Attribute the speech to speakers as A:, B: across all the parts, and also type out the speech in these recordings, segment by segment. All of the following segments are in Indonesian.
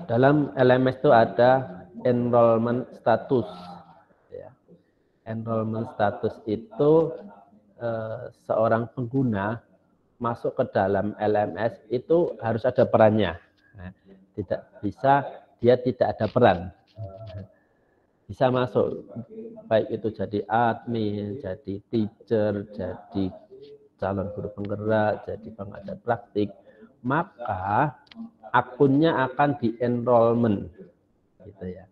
A: Dalam LMS itu ada enrollment status. Ya. Enrollment status itu seorang pengguna masuk ke dalam LMS itu harus ada perannya. Nah, tidak bisa dia tidak ada peran. Bisa masuk, baik itu jadi admin, jadi teacher, jadi calon guru penggerak, jadi pengajar praktik, maka akunnya akan di-enrollment. Gitu ya.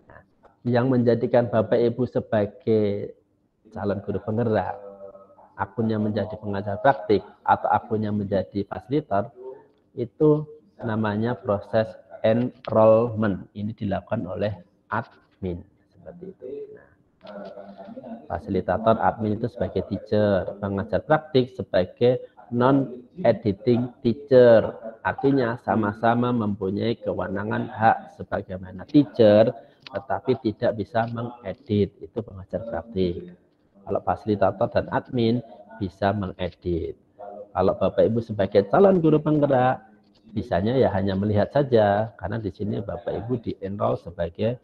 A: Nah, yang menjadikan Bapak Ibu sebagai calon guru penggerak, akunnya menjadi pengajar praktik, atau akunnya menjadi fasilitator, itu namanya proses enrollment. Ini dilakukan oleh admin. Seperti itu. Nah, fasilitator admin itu sebagai teacher, pengajar praktik sebagai non-editing teacher. Artinya sama-sama mempunyai kewenangan hak sebagaimana teacher, tetapi tidak bisa mengedit. Itu pengajar praktik. Kalau fasilitator dan admin bisa mengedit. Kalau Bapak Ibu sebagai calon guru penggerak, bisanya ya hanya melihat saja, karena di sini Bapak Ibu di-enroll sebagai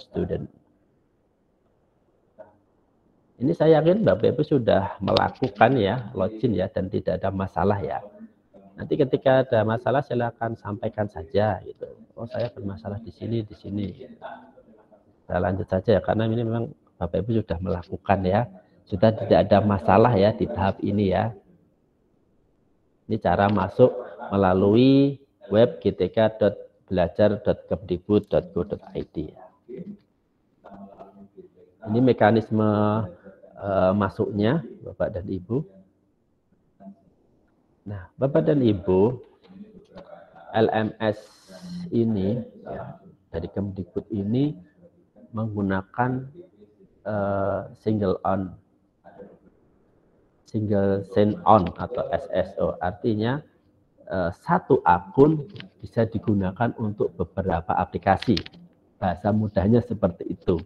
A: student. Ini saya yakin Bapak Ibu sudah melakukan ya, login ya, dan tidak ada masalah ya. Nanti ketika ada masalah silakan sampaikan saja gitu. Oh, saya bermasalah di sini, di sini. Saya lanjut saja ya, karena ini memang Bapak Ibu sudah melakukan ya. Sudah tidak ada masalah ya di tahap ini ya. Ini cara masuk melalui web gtk.belajar.kemdikbud.go.id. Ini mekanisme masuknya Bapak dan Ibu. Nah, Bapak dan Ibu, LMS ini ya, dari Kemdikbud ini menggunakan single sign-on atau SSO. Artinya satu akun bisa digunakan untuk beberapa aplikasi. Bahasa mudahnya seperti itu.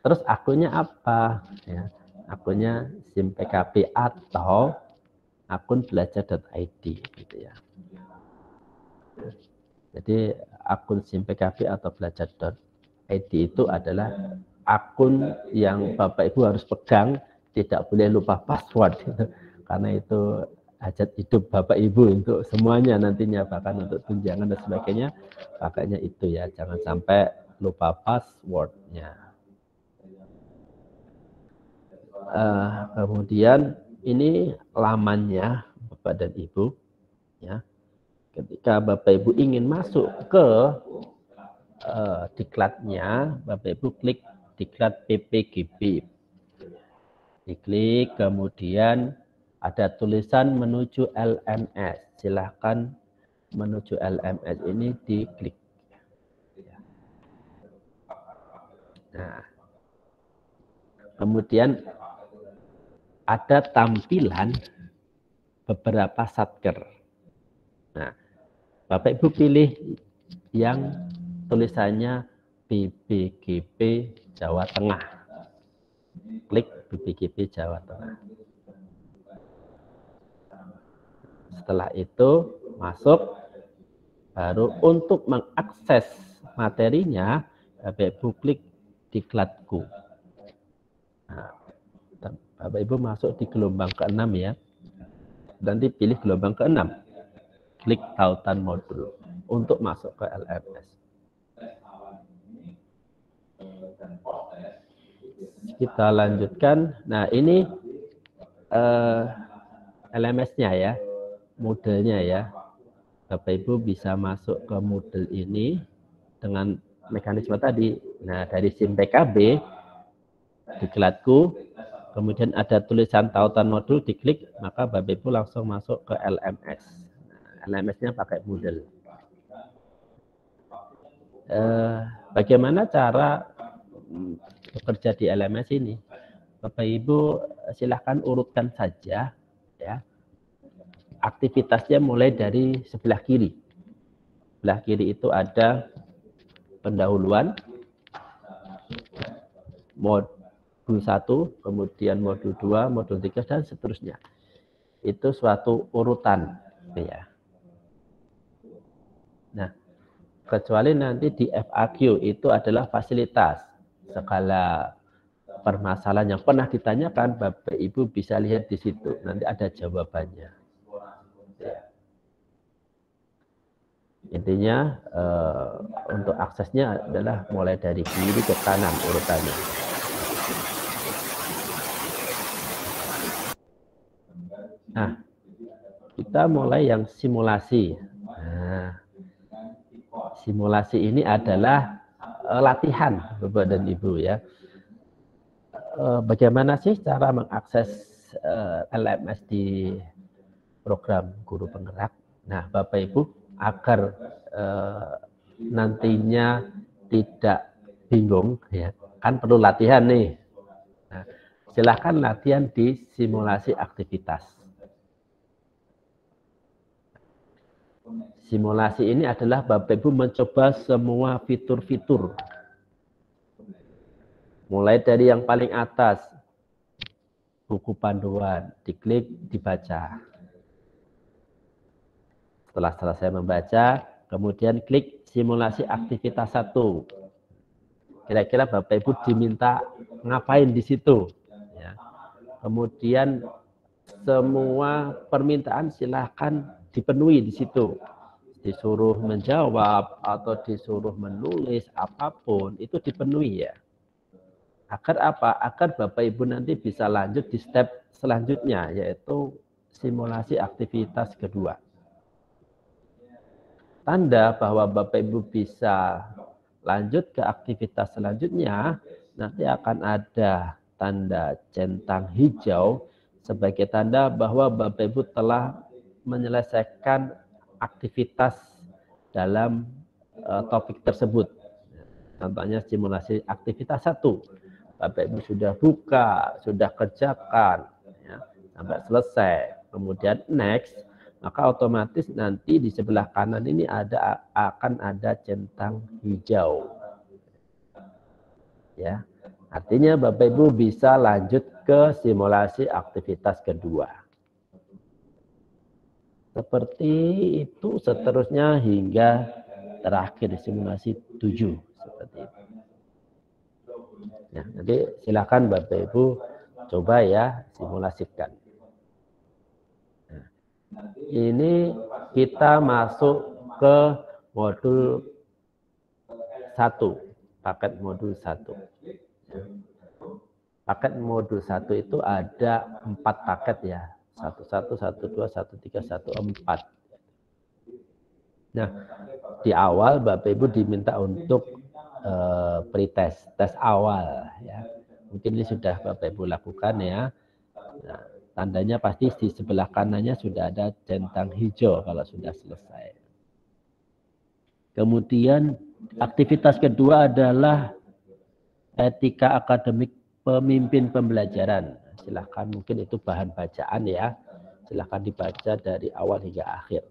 A: Terus akunnya apa? Ya, akunnya SIM PKB atau akun belajar.id gitu ya. Jadi akun SIM PKB atau belajar.id itu adalah akun yang Bapak Ibu harus pegang, tidak boleh lupa password gitu. Karena itu hajat hidup Bapak Ibu untuk semuanya nantinya, bahkan untuk tunjangan dan sebagainya, pakainya itu ya, jangan sampai lupa passwordnya. Kemudian ini lamannya Bapak dan Ibu ya. Ketika Bapak Ibu ingin masuk ke diklatnya, Bapak Ibu klik diklat PPGB. Diklik, kemudian ada tulisan menuju LMS. Silahkan menuju LMS ini diklik. Nah, kemudian ada tampilan beberapa satker. Nah, Bapak Ibu pilih yang tulisannya BPGP Jawa Tengah. Klik BPGP Jawa Tengah. Setelah itu masuk, baru untuk mengakses materinya Bapak Ibu klik diklatku. Nah, Bapak Ibu masuk di gelombang ke-6 ya. Nanti pilih gelombang ke-6. Klik tautan modul untuk masuk ke LMS. Kita lanjutkan. Nah, ini LMS-nya ya, modelnya ya. Bapak Ibu bisa masuk ke model ini dengan mekanisme tadi. Nah, dari SIM PKB diklatku, kemudian ada tulisan tautan modul, diklik, maka Bapak Ibu langsung masuk ke LMS. Nah, LMS-nya pakai model. Bagaimana cara bekerja di LMS ini? Bapak Ibu silahkan urutkan saja ya. Aktivitasnya mulai dari sebelah kiri. Sebelah kiri itu ada pendahuluan, modul 1, kemudian modul 2, modul 3, dan seterusnya. Itu suatu urutan ya. Nah, Kecuali nanti di FAQ itu adalah fasilitas. Segala permasalahan yang pernah ditanyakan, Bapak Ibu bisa lihat di situ. Nanti ada jawabannya. Ya. Intinya untuk aksesnya adalah mulai dari kiri ke kanan urutannya. Nah, kita mulai yang simulasi. Nah, simulasi ini adalah latihan Bapak dan Ibu ya. Bagaimana sih cara mengakses LMS di program guru penggerak? Nah, Bapak Ibu, agar nantinya tidak bingung ya, kan perlu latihan nih. Nah, silahkan latihan di simulasi aktivitas. Simulasi ini adalah Bapak Ibu mencoba semua fitur-fitur. Mulai dari yang paling atas, buku panduan, diklik, dibaca. Setelah selesai membaca, kemudian klik simulasi aktivitas 1. Kira-kira Bapak Ibu diminta ngapain di situ. Ya. Kemudian semua permintaan silahkan dipenuhi di situ. Disuruh menjawab atau disuruh menulis apapun itu dipenuhi ya. Agar apa? Agar Bapak Ibu nanti bisa lanjut di step selanjutnya yaitu simulasi aktivitas kedua. Tanda bahwa Bapak Ibu bisa lanjut ke aktivitas selanjutnya nanti akan ada tanda centang hijau sebagai tanda bahwa Bapak Ibu telah menyelesaikan aktivitas dalam topik tersebut. Contohnya simulasi aktivitas 1. Bapak Ibu sudah buka, sudah kerjakan, ya, sampai selesai. Kemudian next, maka otomatis nanti di sebelah kanan ini akan ada centang hijau. Ya, artinya Bapak Ibu bisa lanjut ke simulasi aktivitas kedua. Seperti itu seterusnya hingga terakhir simulasi 7 seperti itu. Nah, nanti silakan Bapak Ibu coba ya simulasikan. Nah, ini kita masuk ke modul 1, paket modul 1. Paket modul 1 itu ada 4 paket ya. 11, 12, 13, 14. Nah, di awal Bapak Ibu diminta untuk pretest, tes awal ya. Mungkin ini sudah Bapak Ibu lakukan ya. Nah, tandanya pasti di sebelah kanannya sudah ada centang hijau kalau sudah selesai. Kemudian aktivitas kedua adalah etika akademik pemimpin pembelajaran. Silahkan mungkin itu bahan bacaan ya. Silahkan dibaca dari awal hingga akhir.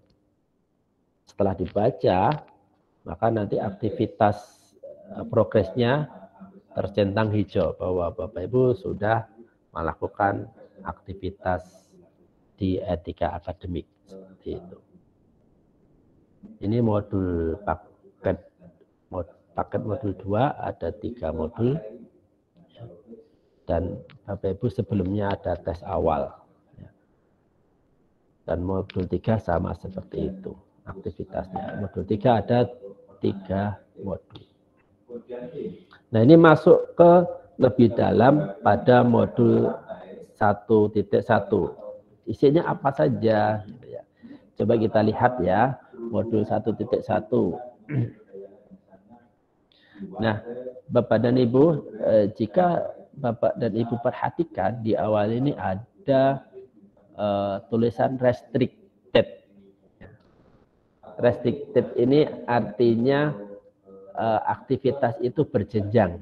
A: Setelah dibaca, maka nanti aktivitas progresnya tercentang hijau bahwa Bapak Ibu sudah melakukan aktivitas di etika akademik seperti itu. Ini modul paket modul 2 ada 3 modul dan Bapak Ibu sebelumnya ada tes awal dan modul 3 sama seperti itu aktivitasnya. Modul 3 ada 3 modul. Nah, ini masuk ke lebih dalam pada modul 1.1. Isinya apa saja? Coba kita lihat ya, modul 1.1. Nah, Bapak dan Ibu, jika Bapak dan Ibu perhatikan di awal ini ada tulisan restricted. Restricted ini artinya aktivitas itu berjenjang.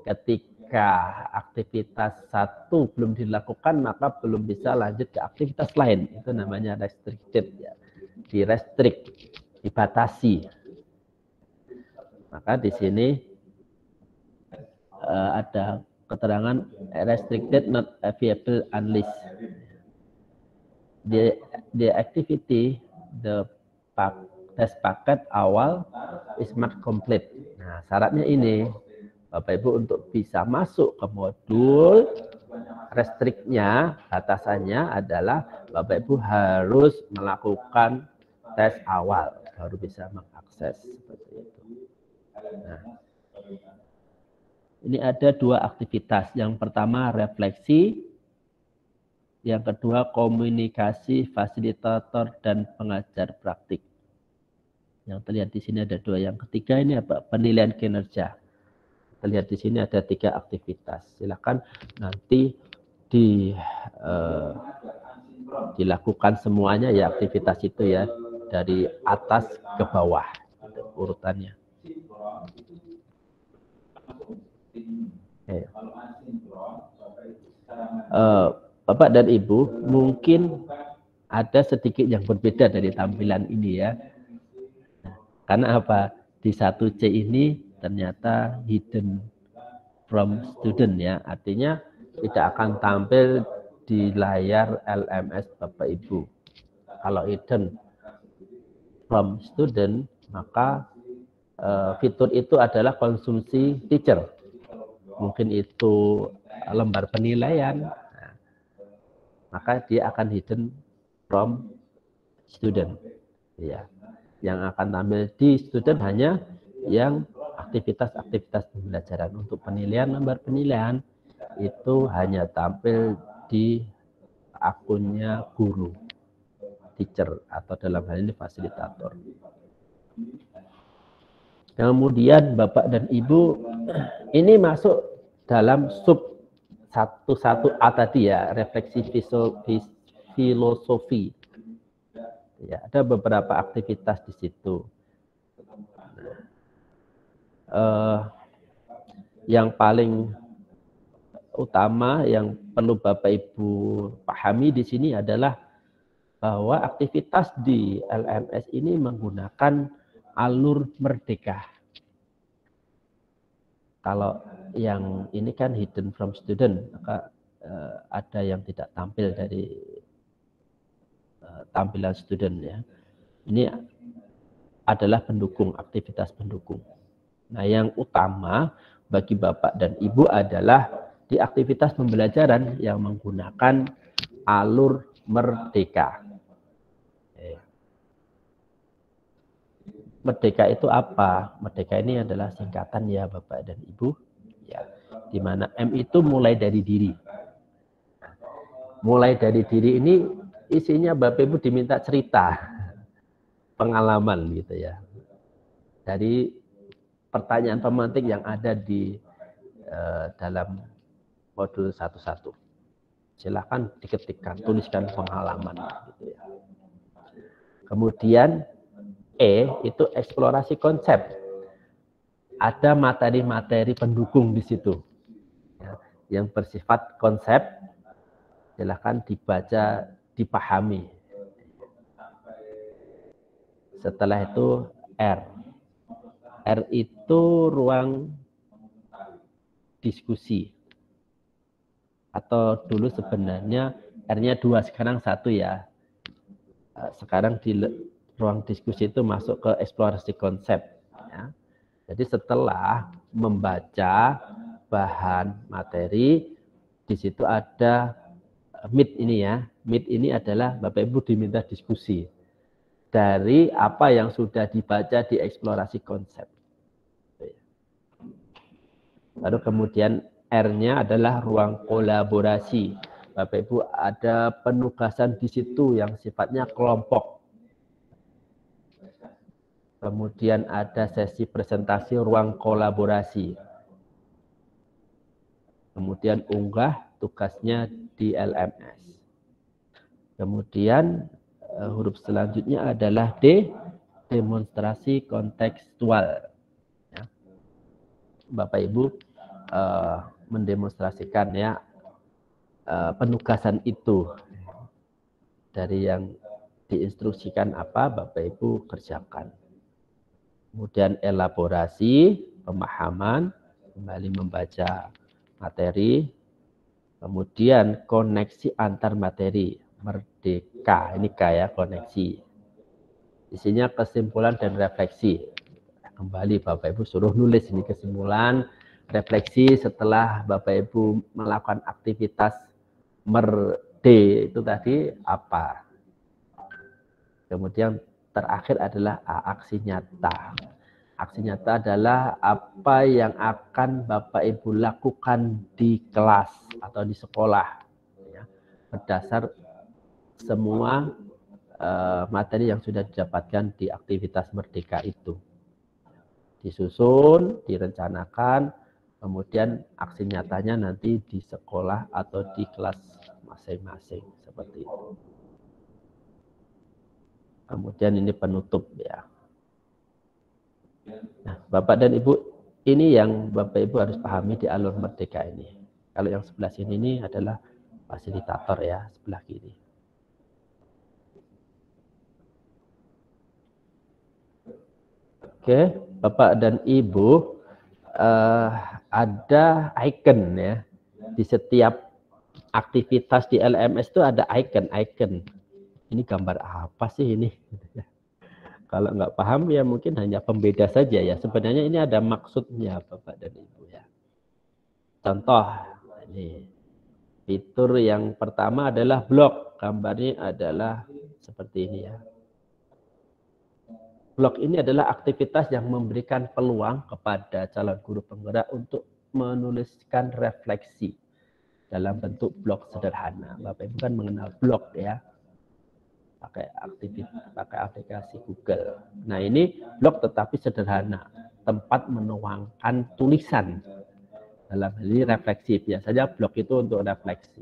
A: Ketika aktivitas 1 belum dilakukan, maka belum bisa lanjut ke aktivitas lain. Itu namanya restricted ya. Di-restrict, dibatasi. Maka di sini ada keterangan restricted, not available, unlist. The activity, the tes paket awal Smart Complete. Nah, syaratnya ini, Bapak Ibu untuk bisa masuk ke modul, restriknya, batasannya adalah Bapak Ibu harus melakukan tes awal, baru bisa mengakses seperti itu. Nah, ini ada 2 aktivitas. Yang pertama refleksi, yang kedua komunikasi fasilitator dan pengajar praktik. Yang terlihat di sini ada 2. Yang ketiga ini apa? Penilaian kinerja. Terlihat di sini ada 3 aktivitas. Silakan nanti dilakukan semuanya ya aktivitas itu ya, dari atas ke bawah urutannya. Bapak dan Ibu, mungkin ada sedikit yang berbeda dari tampilan ini ya. Karena apa? Di 1C ini ternyata hidden from student ya. Artinya tidak akan tampil di layar LMS Bapak Ibu. Kalau hidden from student, maka fitur itu adalah konsumsi teacher. Mungkin itu lembar penilaian, nah, maka dia akan hidden from student. Ya. Yang akan tampil di student hanya yang aktivitas-aktivitas pembelajaran. Untuk penilaian, lembar penilaian itu hanya tampil di akunnya guru, teacher, atau dalam hal ini fasilitator. Kemudian Bapak dan Ibu, ini masuk dalam sub 1A tadi ya, refleksi filosofi. Ya, ada beberapa aktivitas di situ. Yang paling utama yang perlu Bapak Ibu pahami di sini adalah bahwa aktivitas di LMS ini menggunakan alur merdeka. Kalau yang ini kan hidden from student, maka ada yang tidak tampil dari tampilan student ya. Ini adalah pendukung, aktivitas pendukung. Nah, yang utama bagi Bapak dan Ibu adalah di aktivitas pembelajaran yang menggunakan alur merdeka. Merdeka itu apa? Merdeka ini adalah singkatan ya Bapak dan Ibu, ya, di mana M itu mulai dari diri. Mulai dari diri ini isinya Bapak Ibu diminta cerita, pengalaman gitu ya, dari pertanyaan pemantik yang ada di dalam modul 1.1. Silakan diketikkan, tuliskan pengalaman gitu ya. Kemudian E itu eksplorasi konsep. Ada materi-materi pendukung di situ ya, yang bersifat konsep. Silakan dibaca, dipahami. Setelah itu R. R itu ruang diskusi. Atau dulu sebenarnya R-nya 2, sekarang 1 ya. Sekarang di ruang diskusi itu masuk ke eksplorasi konsep. Ya. Jadi setelah membaca bahan materi, di situ ada meet ini ya. Meet ini adalah Bapak Ibu diminta diskusi dari apa yang sudah dibaca di eksplorasi konsep. Lalu kemudian R-nya adalah ruang kolaborasi. Bapak Ibu ada penugasan di situ yang sifatnya kelompok. Kemudian ada sesi presentasi ruang kolaborasi. Kemudian unggah tugasnya di LMS. Kemudian huruf selanjutnya adalah D, demonstrasi kontekstual. Ya. Bapak Ibu mendemonstrasikan ya penugasan itu dari yang diinstruksikan apa Bapak Ibu kerjakan. Kemudian elaborasi, pemahaman, kembali membaca materi, kemudian koneksi antar materi, merdeka, ini kayak koneksi. Isinya kesimpulan dan refleksi. Kembali Bapak Ibu suruh nulis ini kesimpulan, refleksi setelah Bapak Ibu melakukan aktivitas merde itu tadi apa. Kemudian terakhir adalah aksi nyata. Aksi nyata adalah apa yang akan Bapak Ibu lakukan di kelas atau di sekolah, ya, berdasar semua materi yang sudah didapatkan di aktivitas merdeka itu. Disusun, direncanakan, kemudian aksi nyatanya nanti di sekolah atau di kelas masing-masing seperti itu. Kemudian ini penutup ya. Nah, Bapak dan Ibu, ini yang Bapak Ibu harus pahami di alur merdeka ini. Kalau yang sebelah sini ini adalah fasilitator ya, sebelah kiri. Oke, Bapak dan Ibu, ada icon ya. Di setiap aktivitas di LMS itu ada icon. Ini gambar apa sih ini? Kalau nggak paham ya mungkin hanya pembeda saja ya. Sebenarnya ini ada maksudnya Bapak dan Ibu ya. Contoh, ini fitur yang pertama adalah blog. Gambarnya adalah seperti ini ya. Blog ini adalah aktivitas yang memberikan peluang kepada calon guru penggerak untuk menuliskan refleksi dalam bentuk blog sederhana. Bapak Ibu kan mengenal blog ya, pakai aplikasi Google. Nah ini blog tetapi sederhana, tempat menuangkan tulisan dalam hal ini refleksi. Biasanya blog itu untuk refleksi.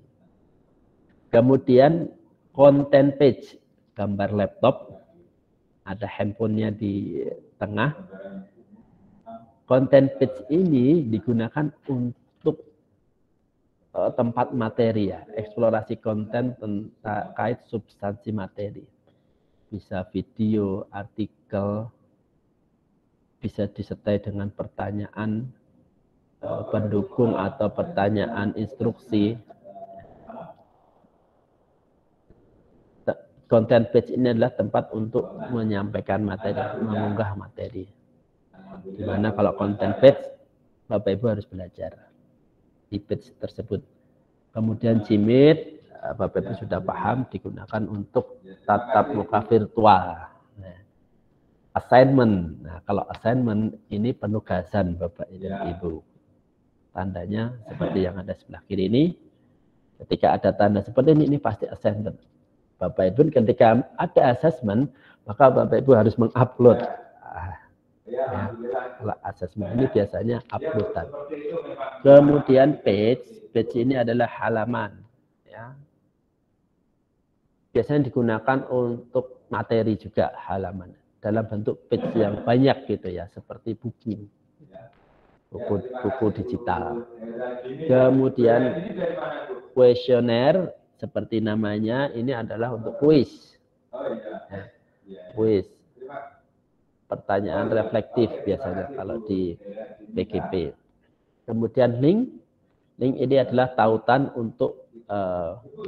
A: Kemudian content page, gambar laptop. Ada handphonenya di tengah. Content page ini digunakan untuk tempat materi ya, eksplorasi konten terkait substansi materi. Bisa video, artikel, bisa disertai dengan pertanyaan pendukung atau pertanyaan instruksi. Content page ini adalah tempat untuk menyampaikan materi, mengunggah materi. Dimana kalau content page, Bapak Ibu harus belajar di page tersebut. Kemudian Jimit, Bapak Ibu sudah paham, digunakan untuk tatap muka virtual. Nah, assignment, nah kalau assignment ini penugasan Bapak dan Ibu. Tandanya seperti yang ada sebelah kiri ini. Ketika ada tanda seperti ini pasti assignment. Bapak Ibu ketika ada assessment, maka Bapak Ibu harus mengupload. Ya, kalau assessment ini biasanya uploadan. Kemudian page ini adalah halaman. Ya. Biasanya digunakan untuk materi juga halaman. Dalam bentuk page yang banyak gitu ya, seperti buku digital. Kemudian kuesioner seperti namanya ini adalah untuk kuis. Kuis. Pertanyaan reflektif biasanya kalau di PGP. Kemudian link ini adalah tautan untuk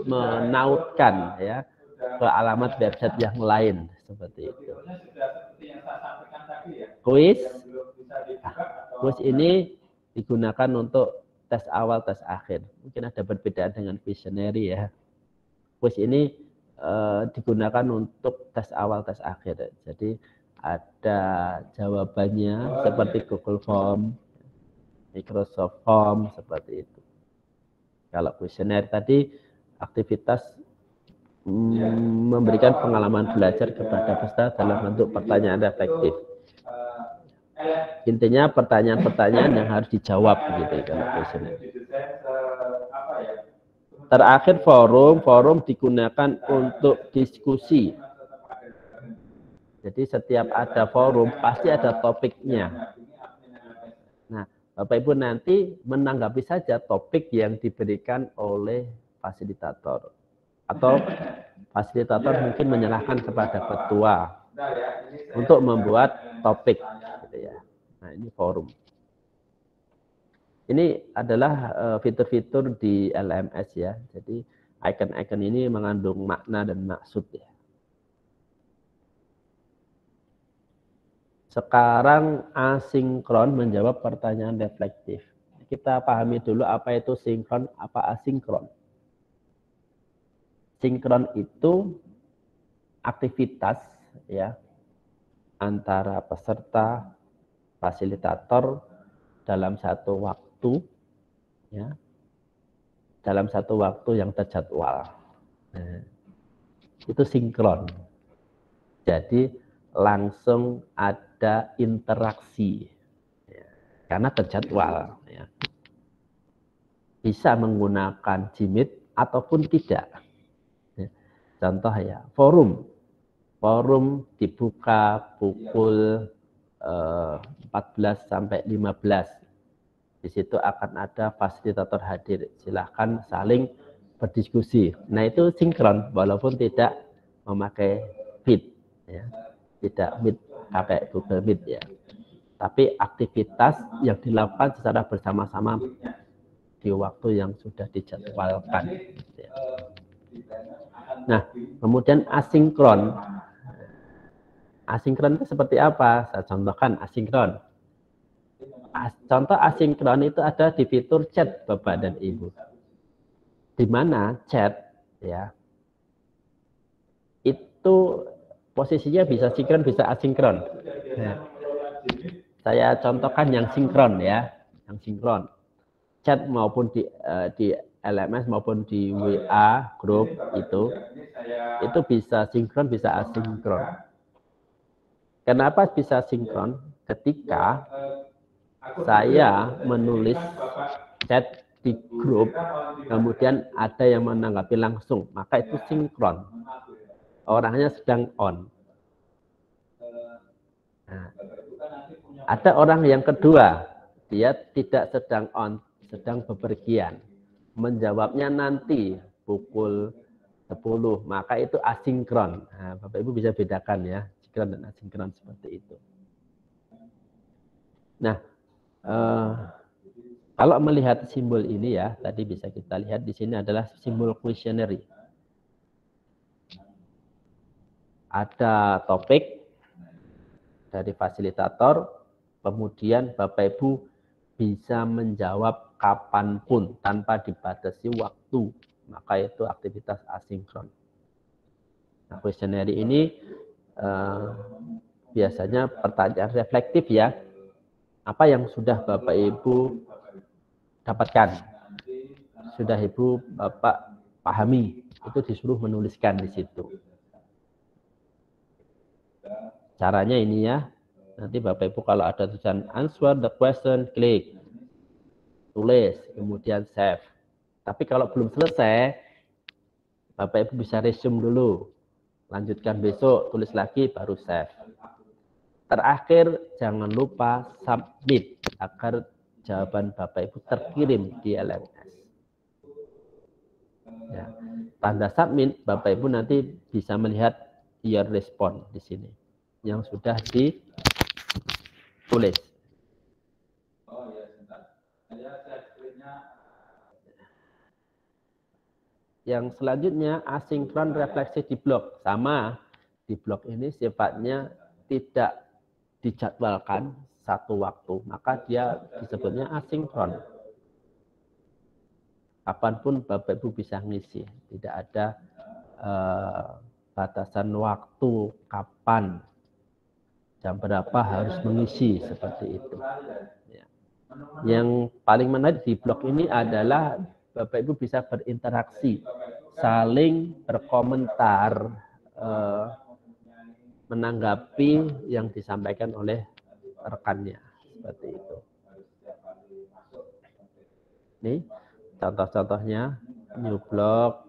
A: menautkan ya ke alamat website yang lain seperti itu. Kuis. Kuis ini digunakan untuk tes awal, tes akhir. Mungkin ada perbedaan dengan Visionary ya. Kuis ini digunakan untuk tes awal, tes akhir. Jadi ada jawabannya seperti Google Form, Microsoft Form, seperti itu. Kalau kuesioner tadi aktivitas memberikan pengalaman belajar kepada peserta dalam bentuk pertanyaan reflektif. Intinya pertanyaan-pertanyaan yang harus dijawab gitu kalau kuesioner. Terakhir forum digunakan untuk diskusi. Jadi setiap ada forum pasti ada topiknya. Nah, Bapak Ibu nanti menanggapi saja topik yang diberikan oleh fasilitator. Atau fasilitator mungkin menyerahkan kepada ketua untuk membuat topik. Gitu ya. Nah, ini forum. Ini adalah fitur-fitur di LMS ya. Jadi icon-icon ini mengandung makna dan maksud ya. Sekarang asinkron menjawab pertanyaan reflektif. Kita pahami dulu apa itu sinkron, apa asinkron. Sinkron itu aktivitas ya antara peserta fasilitator dalam satu waktu ya, dalam satu waktu yang terjadwal. Nah, itu sinkron. Jadi langsung ada interaksi ya, karena terjadwal ya. Bisa menggunakan Jimit ataupun tidak. Contoh ya, forum dibuka pukul 14 sampai 15. Di situ akan ada fasilitator hadir. Silahkan saling berdiskusi. Nah itu sinkron walaupun tidak memakai Meet, ya. Tidak Meet pakai Google Meet ya. Tapi aktivitas yang dilakukan secara bersama-sama di waktu yang sudah dijadwalkan. Ya. Nah, kemudian asinkron. Asinkron itu seperti apa? Saya contohkan asinkron. Contoh asinkron itu ada di fitur chat Bapak dan Ibu. Di mana chat ya itu posisinya bisa sinkron bisa asinkron. Nah, saya contohkan yang sinkron ya, yang sinkron. Chat maupun di LMS maupun di WA grup itu bisa sinkron bisa asinkron. Kenapa bisa sinkron? Ketika saya menulis chat di grup, kemudian ada yang menanggapi langsung, maka itu sinkron. Orangnya sedang on. Nah, ada orang yang kedua, dia tidak sedang on, sedang bepergian. Menjawabnya nanti pukul 10, maka itu asinkron. Nah, Bapak Ibu bisa bedakan ya, sinkron dan asinkron seperti itu. Nah, kalau melihat simbol ini ya, tadi bisa kita lihat di sini adalah simbol questionnaire. Ada topik dari fasilitator, kemudian Bapak Ibu bisa menjawab kapanpun tanpa dibatasi waktu, maka itu aktivitas asinkron. Nah, questionnaire ini biasanya pertanyaan reflektif ya, apa yang sudah Bapak Ibu dapatkan, sudah Ibu Bapak pahami, itu disuruh menuliskan di situ. Caranya ini ya, nanti Bapak Ibu kalau ada tulisan answer the question, klik, tulis, kemudian save. Tapi kalau belum selesai, Bapak Ibu bisa resume dulu, lanjutkan besok, tulis lagi, baru save. Terakhir, jangan lupa submit agar jawaban Bapak Ibu terkirim di LMS. Ya. Tanda submit, Bapak Ibu nanti bisa melihat your response di sini yang sudah ditulis. Yang selanjutnya asinkron refleksi di blog. Sama, di blog ini sifatnya tidak dijadwalkan satu waktu, maka dia disebutnya asinkron. Kapanpun Bapak Ibu bisa ngisi, tidak ada batasan waktu kapan, jam berapa harus mengisi seperti itu. Ya. Yang paling menarik di blog ini adalah Bapak Ibu bisa berinteraksi, saling berkomentar, menanggapi yang disampaikan oleh rekannya seperti itu. Ini contoh-contohnya new blog,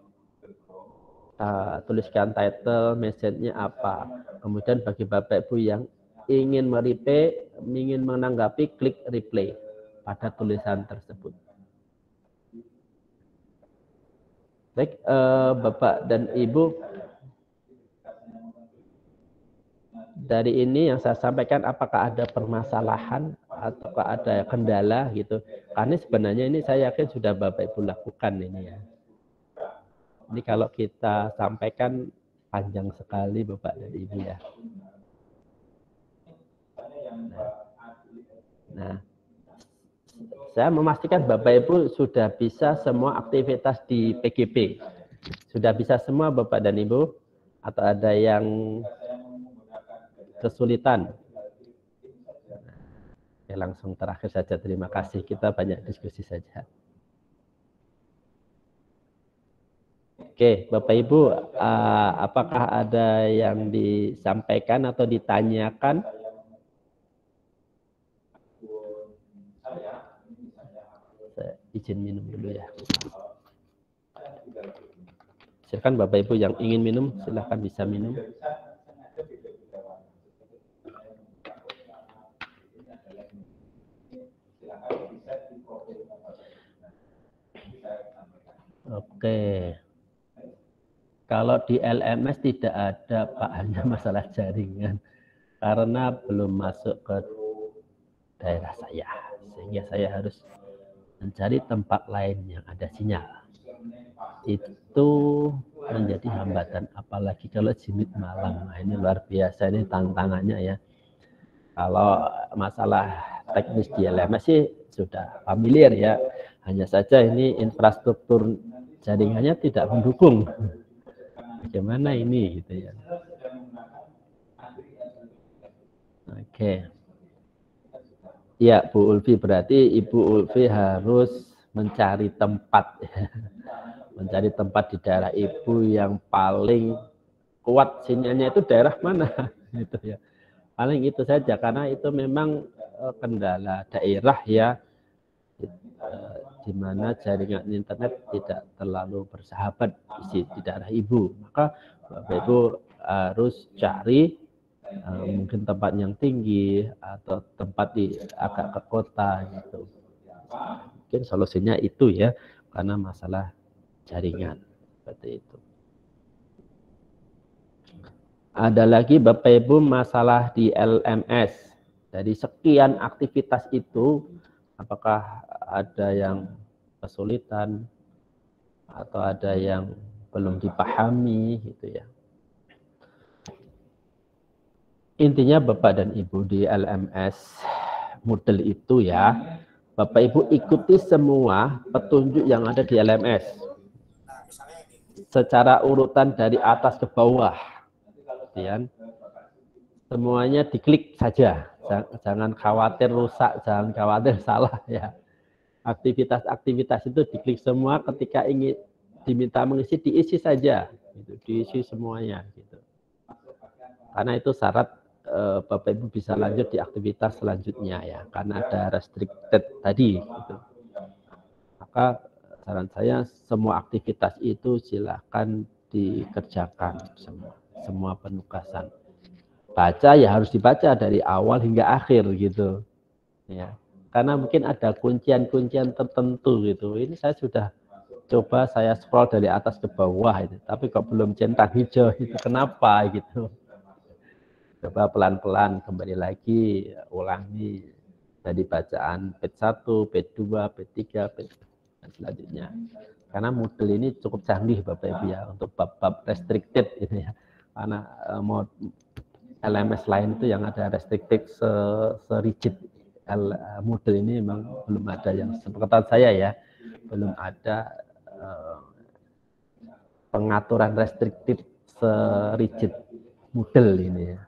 A: tuliskan title, message-nya apa. Kemudian bagi Bapak Ibu yang ingin mereply, ingin menanggapi, klik reply pada tulisan tersebut. Baik, Bapak dan Ibu, dari ini yang saya sampaikan apakah ada permasalahan atau ada kendala gitu. Karena sebenarnya ini saya yakin sudah Bapak Ibu lakukan ini ya. Ini kalau kita sampaikan panjang sekali Bapak dan Ibu ya. Nah, saya memastikan Bapak Ibu sudah bisa semua aktivitas di PGP. Sudah bisa semua Bapak dan Ibu? Atau ada yang kesulitan? Ya, langsung terakhir saja, terima kasih. Kita banyak diskusi saja. Oke, Bapak Ibu, apakah ada yang disampaikan atau ditanyakan? Saya izin minum dulu ya. Silakan Bapak Ibu yang ingin minum, silakan bisa minum. Oke. Kalau di LMS tidak ada Pak, hanya masalah jaringan. Karena belum masuk ke daerah saya. Sehingga saya harus mencari tempat lain yang ada sinyal. Itu menjadi hambatan. Apalagi kalau Jimit Malang. Nah, ini luar biasa, ini tantangannya ya. Kalau masalah teknis di LMS sih sudah familiar ya. Hanya saja ini infrastruktur jaringannya tidak mendukung. Bagaimana ini gitu ya. Oke. Ya, Bu Ulfi, berarti Ibu Ulfi harus mencari tempat. Mencari tempat di daerah Ibu yang paling kuat sinyalnya itu daerah mana gitu ya. Paling itu saja, karena itu memang kendala daerah ya, di mana jaringan internet tidak terlalu bersahabat di daerah Ibu. Maka Bapak Ibu harus cari mungkin tempat yang tinggi atau tempat di agak ke kota gitu. Mungkin solusinya itu ya, karena masalah jaringan seperti itu. Ada lagi Bapak Ibu masalah di LMS. Dari sekian aktivitas itu, apakah ada yang kesulitan atau ada yang belum dipahami gitu ya. Intinya Bapak dan Ibu di LMS Moodle itu ya, Bapak Ibu ikuti semua petunjuk yang ada di LMS secara urutan dari atas ke bawah. Kemudian semuanya diklik saja, jangan khawatir rusak, jangan khawatir salah ya. Aktivitas-aktivitas itu diklik semua, ketika ingin diminta mengisi, diisi saja, gitu. Diisi semuanya gitu. Karena itu syarat Bapak Ibu bisa lanjut di aktivitas selanjutnya ya, karena ada restricted tadi gitu. Maka saran saya semua aktivitas itu silakan dikerjakan semua penugasan. Baca ya harus dibaca dari awal hingga akhir gitu. Ya. Karena mungkin ada kuncian-kuncian tertentu gitu. Ini saya sudah coba saya scroll dari atas ke bawah itu, tapi kok belum centang hijau itu, kenapa gitu. Coba pelan-pelan kembali lagi, ulangi dari bacaan page 1, page 2, page 3, page dan selanjutnya. Karena model ini cukup canggih Bapak Ibu ya untuk bab-bab restricted gitu ya. Karena mau LMS lain itu yang ada restricted se-rigid model ini memang belum ada, yang sepengetahuan saya ya, belum ada pengaturan restricted se-rigid model ini ya.